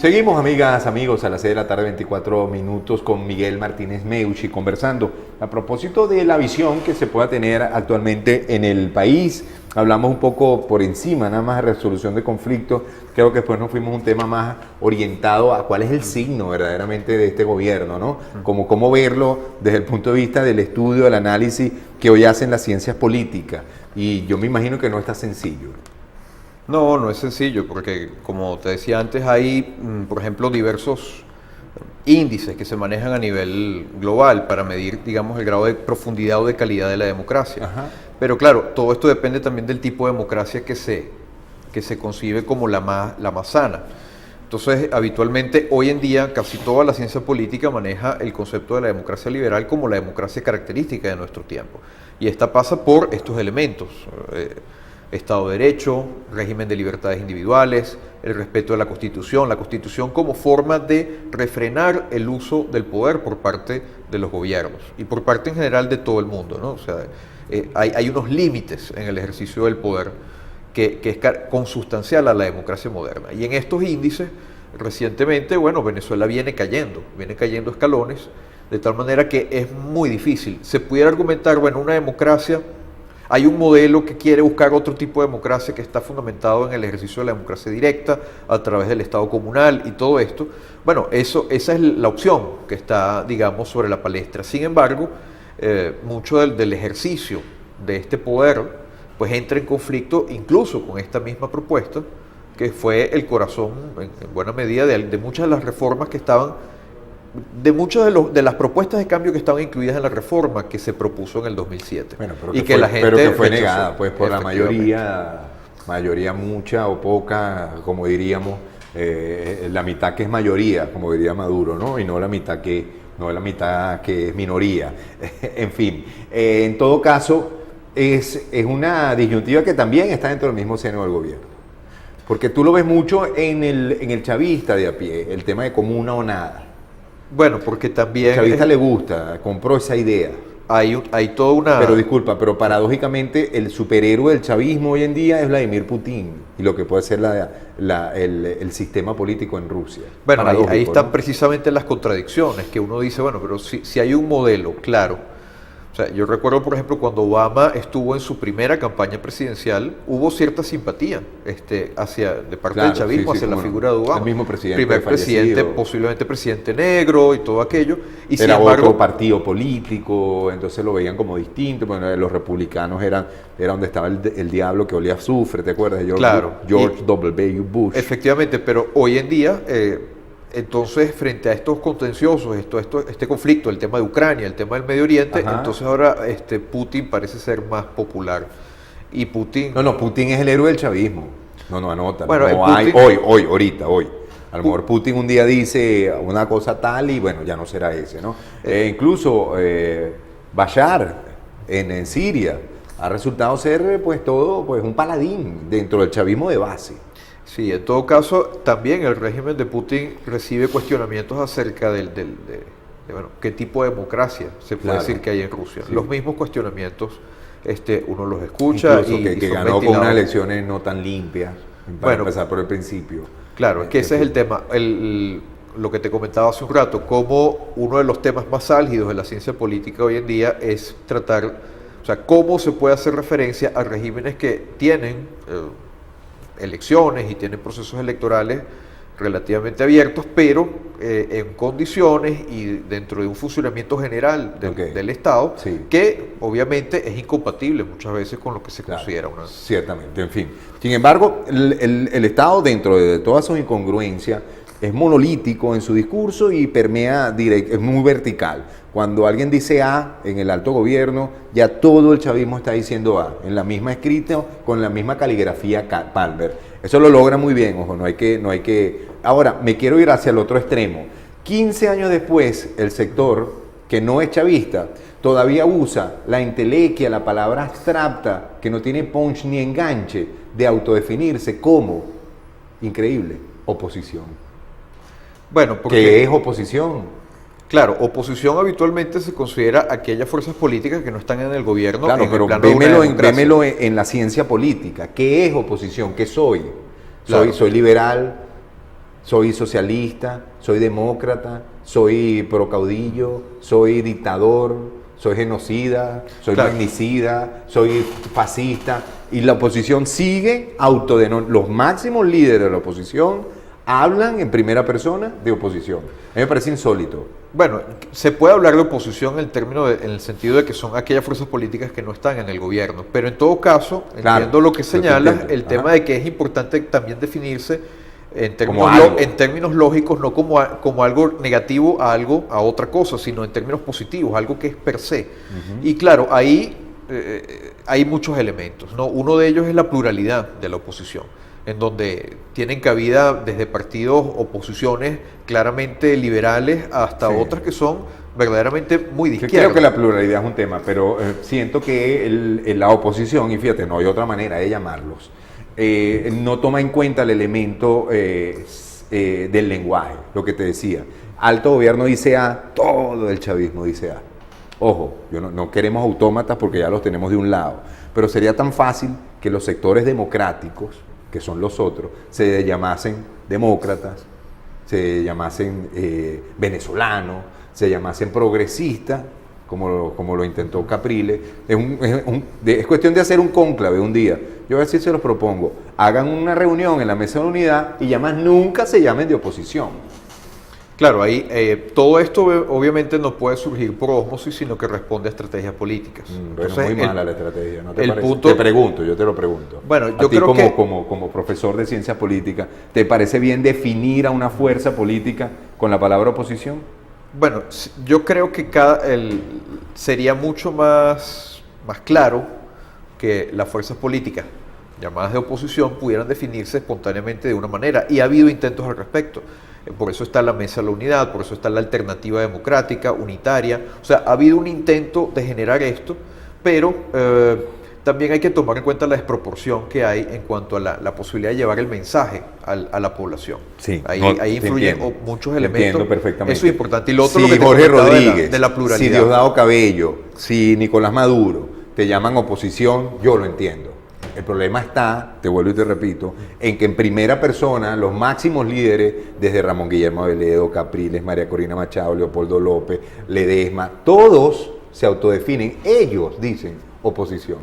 Seguimos, amigas, amigos, a las 6 de la tarde, 24 minutos, con Miguel Martínez Meucci, conversando a propósito de la visión que se pueda tener actualmente en el país. Hablamos un poco por encima, nada más de resolución de conflictos. Creo que después nos fuimos a un tema más orientado a cuál es el signo verdaderamente de este gobierno, ¿no? Como cómo verlo desde el punto de vista del estudio, del análisis que hoy hacen las ciencias políticas. Y yo me imagino que no está sencillo. No, no es sencillo, porque como te decía antes, hay, por ejemplo, diversos índices que se manejan a nivel global para medir, digamos, el grado de profundidad o de calidad de la democracia. Ajá. Pero claro, todo esto depende también del tipo de democracia que se concibe como la más sana. Entonces, habitualmente, hoy en día, casi toda la ciencia política maneja el concepto de la democracia liberal como la democracia característica de nuestro tiempo. Y esta pasa por estos elementos. Estado de Derecho, régimen de libertades individuales, el respeto de la Constitución como forma de refrenar el uso del poder por parte de los gobiernos y por parte en general de todo el mundo, ¿no? O sea, hay unos límites en el ejercicio del poder que es consustancial a la democracia moderna. Y en estos índices, recientemente, bueno, Venezuela viene cayendo escalones, de tal manera que es muy difícil. Se pudiera argumentar, bueno, una democracia. Hay un modelo que quiere buscar otro tipo de democracia que está fundamentado en el ejercicio de la democracia directa a través del Estado comunal y todo esto. Bueno, esa es la opción que está, digamos, sobre la palestra. Sin embargo, mucho del ejercicio de este poder pues entra en conflicto incluso con esta misma propuesta, que fue el corazón, en buena medida, de muchas de las reformas que estaban, de muchas de las propuestas de cambio que estaban incluidas en la reforma que se propuso en el 2007. Bueno, y que la gente pero que fue rechazó, negada pues por la mayoría mucha o poca, como diríamos, la mitad que es mayoría, como diría Maduro, ¿no? Y no la mitad que es minoría. En fin, en todo caso, es una disyuntiva que también está dentro del mismo seno del gobierno. Porque tú lo ves mucho en el chavista de a pie, el tema de comuna o nada. Bueno, porque también... Al chavista le gusta, compró esa idea. Hay toda una... Pero disculpa, pero paradójicamente el superhéroe del chavismo hoy en día es Vladimir Putin y lo que puede ser el sistema político en Rusia. Bueno, ahí están, ¿no? Precisamente las contradicciones, que uno dice, bueno, pero si hay un modelo claro. O sea, yo recuerdo, por ejemplo, cuando Obama estuvo en su primera campaña presidencial, hubo cierta simpatía de parte del chavismo hacia la figura de Obama. El mismo presidente primer presidente, posiblemente presidente negro y todo aquello. Y era otro partido político, entonces lo veían como distinto. Bueno, los republicanos era donde estaba el diablo que olía a azufre, ¿te acuerdas? George W. Bush. Efectivamente, pero hoy en día... entonces, frente a estos contenciosos, este conflicto, el tema de Ucrania, el tema del Medio Oriente, Ajá. entonces ahora Putin parece ser más popular. Y Putin... No, Putin es el héroe del chavismo. No, anota. Bueno, no hay, hoy. A lo mejor Putin un día dice una cosa tal y bueno, ya no será ese, ¿no? Incluso Bashar en Siria ha resultado ser pues un paladín dentro del chavismo de base. Sí, en todo caso, también el régimen de Putin recibe cuestionamientos acerca de qué tipo de democracia se puede decir que hay en Rusia. Sí. Los mismos cuestionamientos uno los escucha. Incluso que ganó con unas elecciones no tan limpias, para empezar por el principio. Claro, es que ese es el tema. Lo que te comentaba hace un rato, como uno de los temas más álgidos de la ciencia política hoy en día es tratar, o sea, cómo se puede hacer referencia a regímenes que tienen... elecciones y tienen procesos electorales relativamente abiertos, pero en condiciones y dentro de un funcionamiento general del Estado, sí, que obviamente es incompatible muchas veces con lo que se considera una... Ciertamente, en fin. Sin embargo, el Estado, dentro de todas sus incongruencias, es monolítico en su discurso y permea directo, es muy vertical. Cuando alguien dice A en el alto gobierno, ya todo el chavismo está diciendo A, en la misma escrita, con la misma caligrafía Palmer. Eso lo logra muy bien, ojo, no hay que... Ahora, me quiero ir hacia el otro extremo. 15 años después, el sector que no es chavista todavía usa la entelequia, la palabra abstracta, que no tiene punch ni enganche, de autodefinirse como, increíble, oposición. Bueno, porque... ¿Qué es oposición? Claro, oposición habitualmente se considera aquellas fuerzas políticas que no están en el gobierno. Claro, pero vémelo en la ciencia política. ¿Qué es oposición? ¿Qué soy? Soy liberal, soy socialista, soy demócrata, soy procaudillo, soy dictador, soy genocida, soy Claro. magnicida, soy fascista. Y la oposición sigue los máximos líderes de la oposición hablan en primera persona de oposición. A mí me parece insólito. Bueno, se puede hablar de oposición en el sentido de que son aquellas fuerzas políticas que no están en el gobierno, pero en todo caso, Claro, entiendo lo que lo que señalas, entiendo. el tema Ajá. de que es importante también definirse en Como términos, algo. en términos lógicos, no como algo negativo a otra cosa, sino en términos positivos, algo que es per se. Y claro, ahí hay muchos elementos, ¿no? Uno de ellos es la pluralidad de la oposición, en donde tienen cabida desde partidos o posiciones claramente liberales hasta Sí. otras que son verdaderamente muy de Yo izquierda. creo que la pluralidad es un tema, pero siento que la oposición, y fíjate, no hay otra manera de llamarlos, no toma en cuenta el elemento del lenguaje, lo que te decía. Alto gobierno dice A, todo el chavismo dice A. Ojo, no queremos autómatas porque ya los tenemos de un lado, pero sería tan fácil que los sectores democráticos, que son los otros, se llamasen demócratas, se llamasen venezolanos, se llamasen progresistas, como lo intentó Capriles. Es cuestión de hacer un cónclave un día. Yo a ver si se los propongo. Hagan una reunión en la mesa de la unidad y ya más nunca se llamen de oposición. Claro, ahí todo esto obviamente no puede surgir por ósmosis, sino que responde a estrategias políticas. Bueno, muy mala la estrategia, ¿no te el parece? punto- Te pregunto, yo te lo pregunto. Bueno, A yo ti creo que- como profesor de ciencia política, ¿te parece bien definir a una fuerza política con la palabra oposición? Bueno, yo creo que sería mucho más claro que las fuerzas políticas llamadas de oposición pudieran definirse espontáneamente de una manera, y ha habido intentos al respecto. Por eso está la Mesa de la Unidad, por eso está la Alternativa Democrática, unitaria. O sea, ha habido un intento de generar esto, pero también hay que tomar en cuenta la desproporción que hay en cuanto a la posibilidad de llevar el mensaje a la población. Sí, Ahí, no, ahí te influyen entiendo, muchos te elementos. entiendo perfectamente. Eso es importante. Y lo otro, si lo que te Jorge comentaba Rodríguez, de la pluralidad. si Diosdado Cabello, si Nicolás Maduro te llaman oposición, yo lo entiendo. El problema está, te vuelvo y te repito, en que en primera persona los máximos líderes, desde Ramón Guillermo Aveledo, Capriles, María Corina Machado, Leopoldo López, Ledesma, todos se autodefinen, ellos dicen oposición.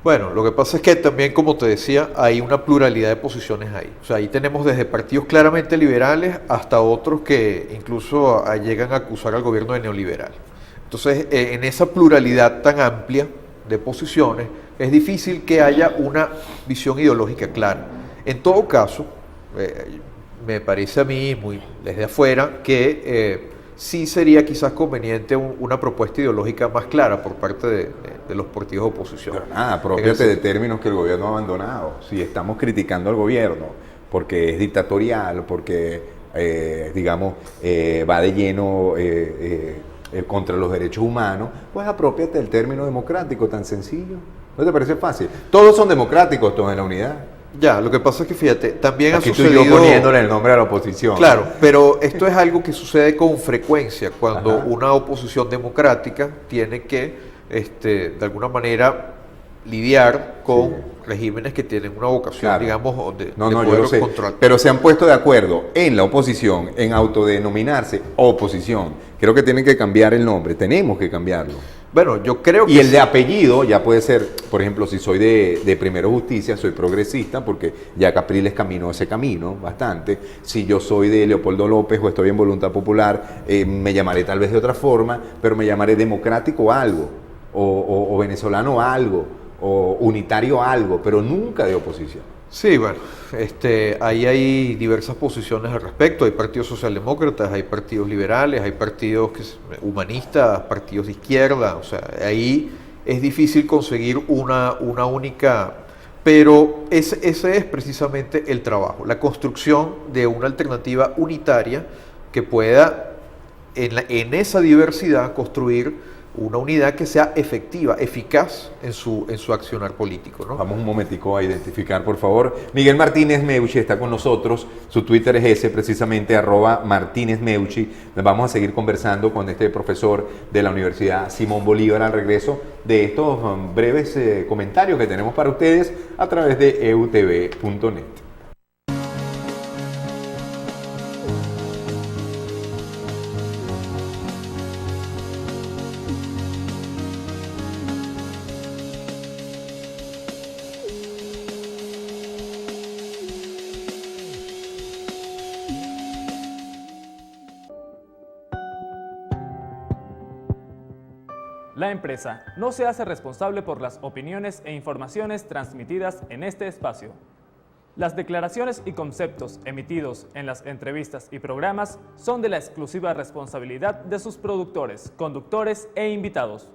Bueno, lo que pasa es que también, como te decía, hay una pluralidad de posiciones ahí. O sea, ahí tenemos desde partidos claramente liberales hasta otros que incluso llegan a acusar al gobierno de neoliberal. Entonces, en esa pluralidad tan amplia de posiciones, es difícil que haya una visión ideológica clara. En todo caso, me parece a mí, desde afuera, que sí sería quizás conveniente una propuesta ideológica más clara por parte de los partidos de oposición. Pero nada, apropiate de términos que el gobierno ha abandonado. Si estamos criticando al gobierno porque es dictatorial, porque, va de lleno contra los derechos humanos, pues apropiate del término democrático, tan sencillo. ¿No te parece fácil? Todos son democráticos, todos en la unidad. Ya, lo que pasa es que fíjate, también Aquí ha estoy sucedido... yo poniéndole el nombre a la oposición. Claro, pero esto es algo que sucede con frecuencia cuando Ajá. una oposición democrática tiene que, de alguna manera, lidiar con regímenes que tienen una vocación, Claro. digamos, de No, yo poder lo sé. control. Pero se han puesto de acuerdo en la oposición, en autodenominarse oposición. Creo que tienen que cambiar el nombre, tenemos que cambiarlo. Bueno, yo creo que... Y el de apellido ya puede ser, por ejemplo, si soy de Primero Justicia, soy progresista, porque ya Capriles caminó ese camino bastante. Si yo soy de Leopoldo López o estoy en Voluntad Popular, me llamaré tal vez de otra forma, pero me llamaré democrático algo, o venezolano algo, o unitario algo, pero nunca de oposición. Sí, bueno, ahí hay diversas posiciones al respecto. Hay partidos socialdemócratas, hay partidos liberales, hay partidos humanistas, partidos de izquierda. O sea, ahí es difícil conseguir una única... Pero ese es precisamente el trabajo, la construcción de una alternativa unitaria que pueda, en esa diversidad, construir una unidad que sea efectiva, eficaz en su accionar político, ¿no? Vamos un momentico a identificar, por favor. Miguel Martínez Meucci está con nosotros. Su Twitter es ese, precisamente, @MartínezMeucci. Vamos a seguir conversando con este profesor de la Universidad Simón Bolívar al regreso de estos breves comentarios que tenemos para ustedes a través de eutv.net. La empresa no se hace responsable por las opiniones e informaciones transmitidas en este espacio. Las declaraciones y conceptos emitidos en las entrevistas y programas son de la exclusiva responsabilidad de sus productores, conductores e invitados.